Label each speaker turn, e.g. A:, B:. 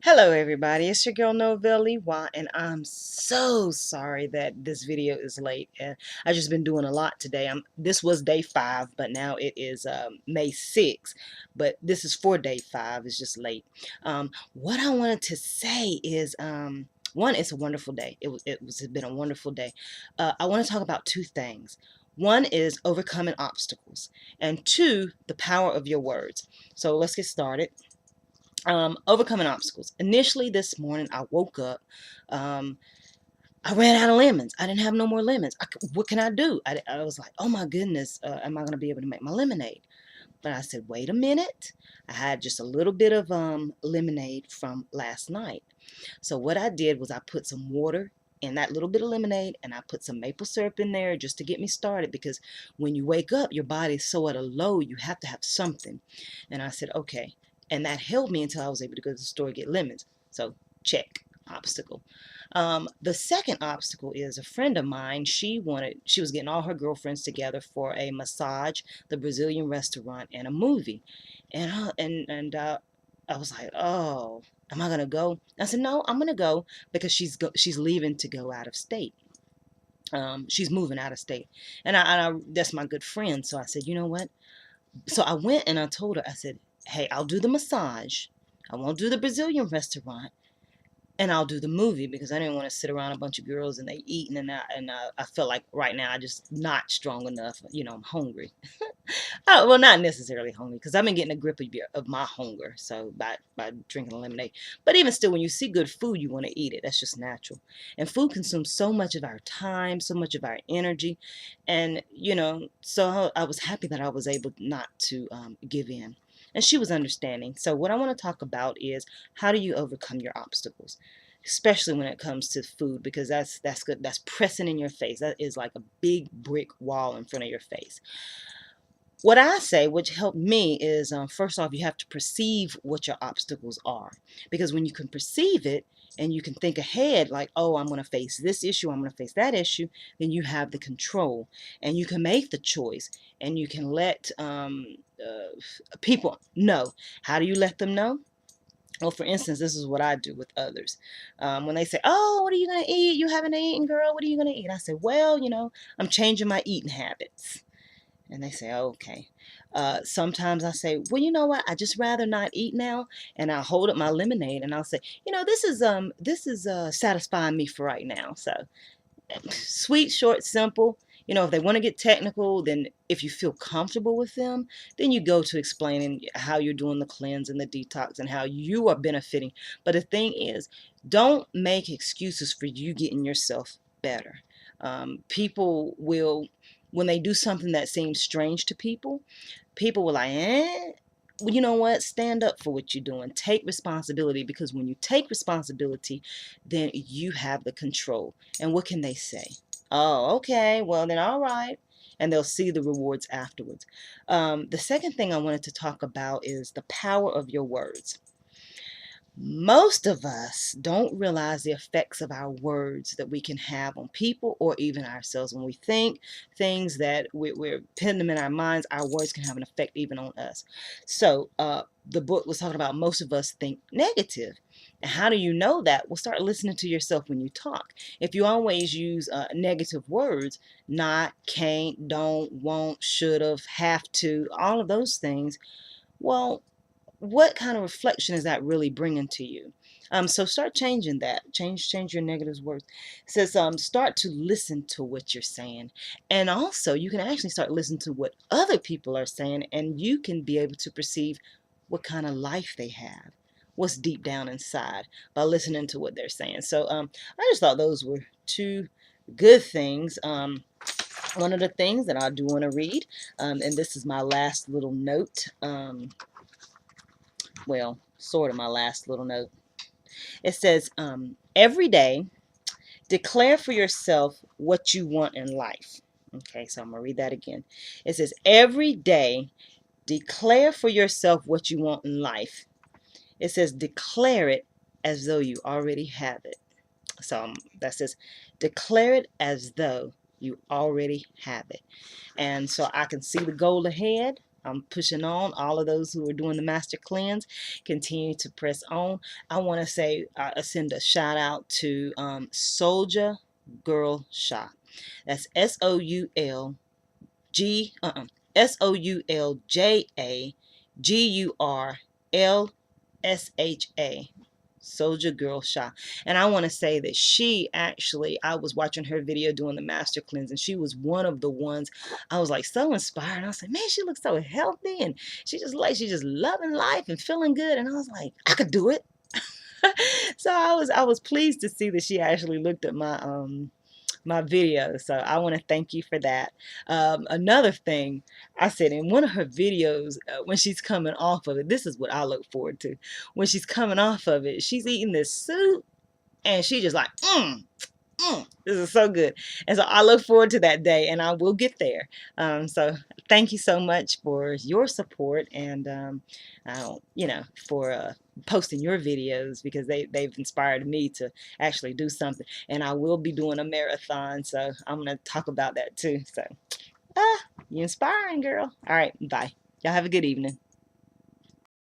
A: Hello everybody, it's your girl Novelli Wah, and I'm so sorry that this video is late. I've just been doing a lot today. This was day 5, but now it is May 6th, but this is for day 5. It's just late. What I wanted to say is one, it's a wonderful day. It's been a wonderful day. I want to talk about two things. One is overcoming obstacles, and two, the power of your words. So let's get started. Overcoming obstacles. Initially this morning, I woke up. Um, I ran out of lemons. I didn't have no more lemons. What can I do? I was like, oh my goodness, am I going to be able to make my lemonade? But I said, wait a minute. I had just a little bit of lemonade from last night. So what I did was I put some water in that little bit of lemonade, and I put some maple syrup in there just to get me started, because when you wake up, your body's so at a low, you have to have something. And I said, okay. And that helped me until I was able to go to the store and get lemons. So check, obstacle. The second obstacle is a friend of mine. She was getting all her girlfriends together for a massage, the Brazilian restaurant, and a movie. And I was like, oh, am I gonna go? I said, no, I'm gonna go because she's leaving to go out of state. She's moving out of state, and I that's my good friend. So I said, you know what? So I went and I told her, I said, hey, I'll do the massage. I won't do the Brazilian restaurant, and I'll do the movie, because I didn't want to sit around a bunch of girls and they eating, and I felt like right now I just not strong enough. I'm hungry. Oh, well, not necessarily hungry, because I've been getting a grip of my hunger, so by drinking lemonade. But even still, when you see good food, you want to eat it. That's just natural. And food consumes so much of our time, so much of our energy, and so I was happy that I was able not to give in. And she was understanding. So what I want to talk about is, how do you overcome your obstacles, especially when it comes to food, because that's good. That's pressing in your face. That is like a big brick wall in front of your face. What I say, which helped me, is first off, you have to perceive what your obstacles are. Because when you can perceive it and you can think ahead, like, oh, I'm going to face this issue, I'm going to face that issue, then you have the control and you can make the choice, and you can let people know. How do you let them know? Well, for instance, this is what I do with others. When they say, oh, what are you going to eat? You haven't eaten, girl. What are you going to eat? I say, well, I'm changing my eating habits. And they say, oh, okay. Sometimes I say, well, you know what? I just rather not eat now. And I'll hold up my lemonade and I'll say, this is satisfying me for right now. So sweet, short, simple. If they want to get technical, then if you feel comfortable with them, then you go to explaining how you're doing the cleanse and the detox and how you are benefiting. But the thing is, don't make excuses for you getting yourself better. People will, when they do something that seems strange to people, people will like, well, you know what? Stand up for what you're doing. Take responsibility, because when you take responsibility, then you have the control. And what can they say? Oh, okay. Well, then, all right. And they'll see the rewards afterwards. The second thing I wanted to talk about is the power of your words. Most of us don't realize the effects of our words that we can have on people or even ourselves. When we think things that we're putting them in our minds, our words can have an effect even on us. So the book was talking about, most of us think negative. And how do you know that? Well, start listening to yourself when you talk. If you always use negative words, not, can't, don't, won't, should have to, all of those things, well, what kind of reflection is that really bringing to you? So start changing that. Change your negative words. It says start to listen to what you're saying, and also you can actually start listening to what other people are saying, and you can be able to perceive what kind of life they have, what's deep down inside, by listening to what they're saying. So I just thought those were two good things. One of the things that I do want to read, and this is my last little note. Well, sort of my last little note. It says, every day, declare for yourself what you want in life. Okay, so I'm going to read that again. It says, every day, declare for yourself what you want in life. It says, declare it as though you already have it. So that says, declare it as though you already have it. And so I can see the goal ahead. I'm pushing on. All of those who are doing the Master Cleanse, continue to press on. I want to say, send a shout out to Soldier Girl Shop. That's G SOULJAGURLSHA. Soldier Girl Shop. And I want to say that she actually, I was watching her video doing the Master Cleanse, and she was one of the ones I was like so inspired. I was like, man, she looks so healthy, and she's just loving life and feeling good. And I was like, I could do it. So I was pleased to see that she actually looked at my video. So I want to thank you for that. Another thing I said in one of her videos, when she's coming off of it, this is what I look forward to. When she's coming off of it, she's eating this soup and she just like, this is so good. And so I look forward to that day, and I will get there. So thank you so much for your support, and for posting your videos, because they've inspired me to actually do something. And I will be doing a marathon, so I'm gonna talk about that too. So you're inspiring, girl. All right, bye. Y'all have a good evening.